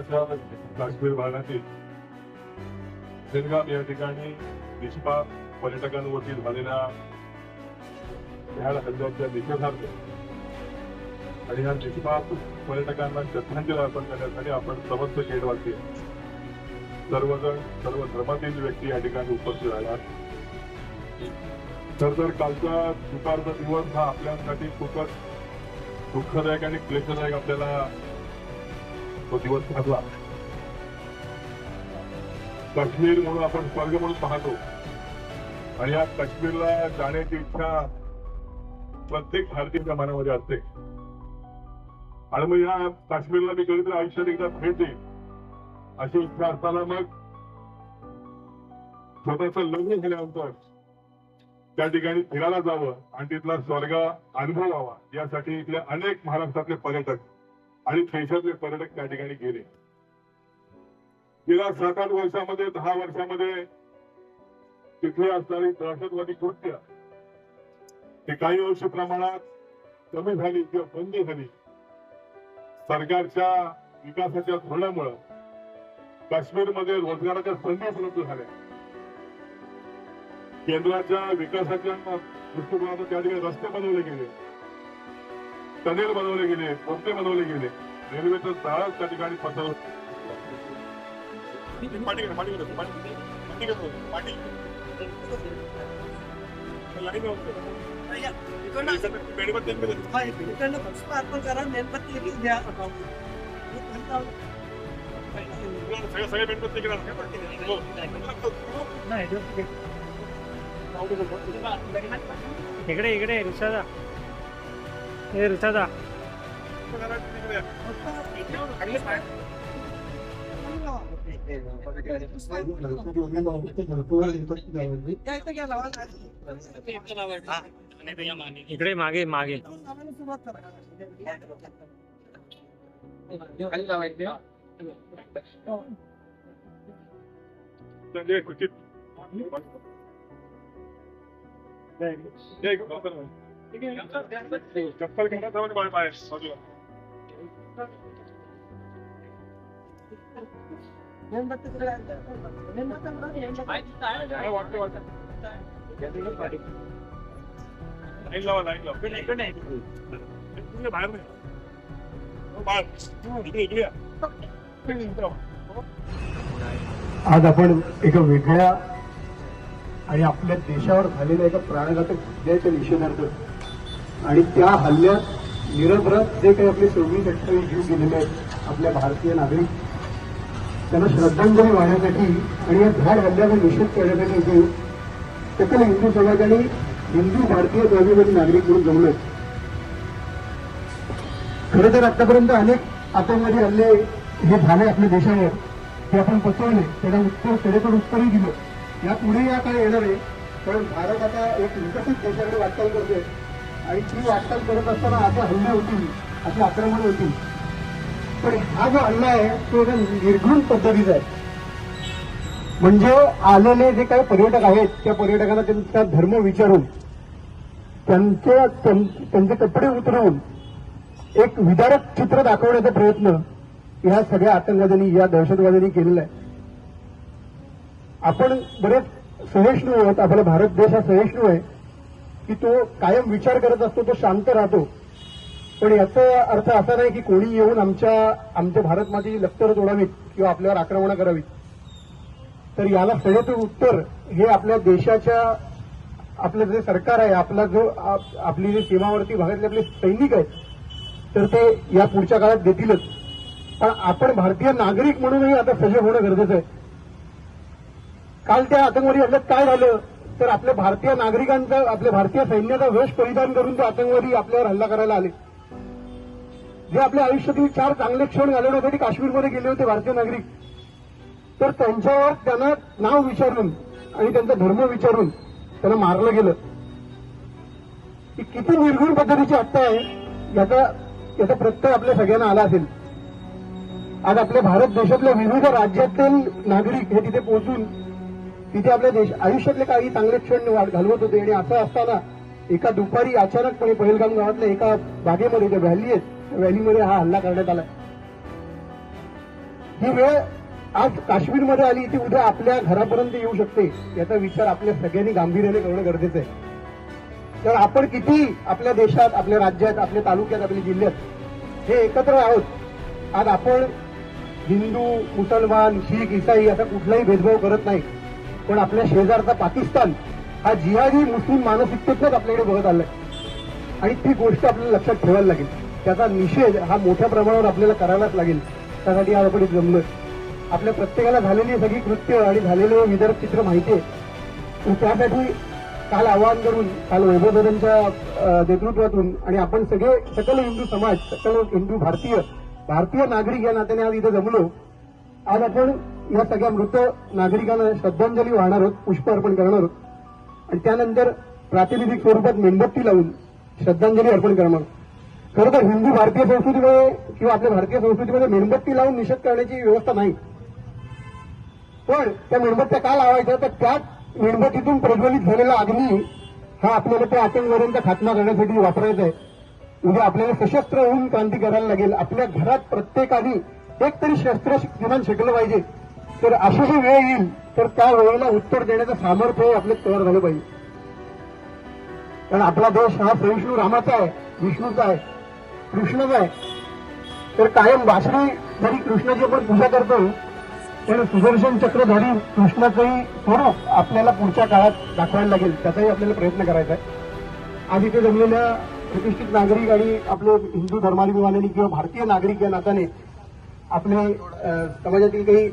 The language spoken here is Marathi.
भारताच्या काश्मीर भागातील सेनगाम या ठिकाणी निष्पाप पर्यटकांवरती झालेल्या भ्याड हल्ल्याच्या निषेधार्थ आणि या निष्पाप पर्यटकांना श्रद्धांजली अर्पण करण्यासाठी आपण समस्त खेडवासी सर्वजण सर्व धर्मातील व्यक्ती या ठिकाणी उपस्थित राहणार. तर कालचा दुपारचा दिवस हा आपल्यासाठी खूपच दुःखदायक आणि क्लेशदायक आपल्याला तो दिवस ठरला. काश्मीर म्हणून आपण स्वर्ग म्हणून पाहतो आणि या काश्मीरला जाण्याची इच्छा प्रत्येक भारतीयाच्या मनामध्ये असते आणि मग या काश्मीरला मी कधीतरी आयुष्यात एकदा भेट देईन अशी इच्छा असताना मग स्वतःच लग्न झाल्यानंतर त्या ठिकाणी फिरायला जावं आणि तिथला स्वर्ग अनुभवावा यासाठी इथले अनेक महाराष्ट्रातले पर्यटक आणि देशातले पर्यटक त्या ठिकाणी गेले. गेल्या 7-8 वर्षामध्ये 10 वर्षामध्ये तिथली असणारी दहशतवादी कृत्य ही काही अंश प्रमाणात कमी झाली किंवा बंद झाली. सरकारच्या विकासाच्या धोरणामुळे काश्मीरमध्ये रोजगाराच्या संधी उपलब्ध झाल्या. केंद्राच्या विकासाच्या दृष्टिकोनातून त्या ठिकाणी रस्ते बनवले गेले, टनेल बनवले गेले, रस्ते बनवले गेले, रेल्वेचं जाळं त्या ठिकाणी पसरवलं. सगळे मेणबत्ती इकडे इकडे ऋषादा हे ऋषादा इकडे मागे मागे चप्पल घेण्यात बाहेर आज आपण एका वेगळ्या आणि आपल्या देशावर झालेल्या एका प्राणघातक हल्ल्याच्या निषेधार्थ आणि त्या हल्ल्यात निरपराध जे काही आपले 26-28 जीव गेलेले आहेत आपल्या भारतीय नागरिक त्यांना श्रद्धांजली वाहण्यासाठी आणि या भ्याड हल्ल्याचा निषेध करण्यासाठी सकल हिंदू समाज आणि हिंदू भारतीय स्वाभिमानी नागरिक म्हणून जमले. खरं तर आतापर्यंत अनेक आतंकवादी हल्ले हे झाले आपल्या देशावर, हे आपण पचवले, त्याला उत्तर सडेतोड उत्तरही दिलं. यापुढे या काय येणार आहे, कारण भारत आता एक विकसित देशाकडे वाटचाल करतोय आणि ती वाटचाल करत असताना असे हल्ले होतील, असे आक्रमण होतील. पण हा जो हल्ला आहे तो एका निर्घृण पद्धतीचा आहे. म्हणजे आलेले जे काही पर्यटक आहेत त्या पर्यटकांना त्यांचा धर्म विचारून त्यांचे कपडे उतरवून एक विदारक चित्र दाखवण्याचा प्रयत्न या सगळ्या आतंकवाद्यांनी या दहशतवाद्यांनी केलेला आहे. आपण बरेच सहिष्णू आहोत, आपला भारत देश हा सहिष्णू आहे की तो कायम विचार करत असतो, तो शांत राहतो. पण याचा अर्थ असा नाही की कोणी येऊन आमच्या भारत मातेची लष्करं तोडावीत किंवा आपल्यावर आक्रमण करावीत. तर याला सडेतोड उत्तर हे आपल्या देशाच्या आपलं जे सरकार आहे, आपला जो आपली जे सीमावर्ती भागातले आपले सैनिक आहेत तर ते या पुढच्या काळात देतीलच. पण आपण भारतीय नागरिक म्हणूनही आता सजग होणं गरजेचं आहे. काल त्या आतंकवादी हल्ल्यात काय झालं तर आपल्या भारतीय नागरिकांचा, आपल्या भारतीय सैन्याचा वेश परिधान करून ते आतंकवादी आपल्यावर हल्ला करायला आले. जे आपल्या आयुष्यातील 4 चांगले क्षण घालवण्यासाठी काश्मीरमध्ये गेले होते भारतीय नागरिक, तर त्यांच्यावर त्यांना नाव विचारून आणि त्यांचा धर्म विचारून त्यांना मारलं गेलं. ही किती निर्घृण पद्धतीची हत्या आहे याचा प्रत्यय आपल्या सगळ्यांना आला असेल. आज आपल्या भारत देशातल्या विविध राज्यातील नागरिक हे तिथे पोहोचून तिथे आपल्या आयुष्यातले काही चांगले क्षण घालवत होते आणि असं असताना एका दुपारी अचानकपणे पहलगाम गावातल्या एका बागेमध्ये, ज्या व्हॅली आहेत, व्हॅलीमध्ये हा हल्ला करण्यात आला. ही वेळ आज काश्मीरमध्ये आली ती उद्या आपल्या घरापर्यंत येऊ शकते याचा विचार आपल्या सगळ्यांनी गांभीर्याने करणं गरजेचं आहे. तर आपण किती आपल्या देशात, आपल्या राज्यात, आपल्या तालुक्यात, आपल्या जिल्ह्यात हे एकत्र आहोत. आज आपण हिंदू, मुसलमान, शीख, इसाई असा कुठलाही भेदभाव करत नाही. पण आपल्या शेजारचा पाकिस्तान हा जिहादी मुस्लिम मानसिकतेतच आपल्याकडे बघत आलाय आणि ती गोष्ट आपल्याला लक्षात ठेवायला लागेल. त्याचा निषेध हा मोठ्या प्रमाणावर आपल्याला करायलाच लागेल. त्यासाठी आज आपण इथे जमलोय. आपल्या प्रत्येकाला झालेली सगळी कृत्य आणि झालेलं विदर्भ चित्र माहिती आहे. तर त्यासाठी काल आवाहन करून काल वैभवदादांच्या नेतृत्वातून आणि आपण सगळे सकल हिंदू समाज, सकल हिंदू भारतीय नागरिक या नात्याने आज इथे जमलो. आज आपण या सगळ्या मृत नागरिकांना श्रद्धांजली वाहणार आहोत, पुष्प अर्पण करणार आहोत आणि त्यानंतर प्रातिनिधिक स्वरूपात मेणबत्ती लावून श्रद्धांजली अर्पण करणार आहोत. खरं तर हिंदू भारतीय संस्कृतीमध्ये किंवा आपल्या भारतीय संस्कृतीमध्ये मेणबत्ती लावून निषेध करण्याची व्यवस्था नाही. पण त्या मेणबत्त्या का लावायच्या तर त्याच मेणबत्तीतून प्रज्वलित झालेला अग्नी हा आपल्याला त्या आतंकवाद्यांचा खात्मा करण्यासाठी वापरायचा आहे. उद्या आपल्याला सशस्त्र होऊन क्रांती करायला लागेल. आपल्या घरात प्रत्येकाने एक तरी शस्त्र किमान शिकलं पाहिजे. तर अशी जी वेळ येईल तर त्या वेळेला उत्तर देण्याचं सामर्थ्य आपल्याला तयार झालं पाहिजे. कारण आपला देश हा सहिष्णू रामाचा आहे, विष्णूचा आहे, कृष्णाचा आहे. तर कायम वासरी जरी कृष्णाची आपण पूजा करतो पण सुदर्शन चक्रधारी कृष्णाचंही स्वरूप आपल्याला पुढच्या काळात दाखवायला लागेल. त्याचाही आपल्याला प्रयत्न करायचा आहे. आज इथे जमलेल्या प्रतिष्ठित नागरिक आणि आपले हिंदू धर्माभिमानांनी किंवा भारतीय नागरिक या नात्याने आपले समाजातील काही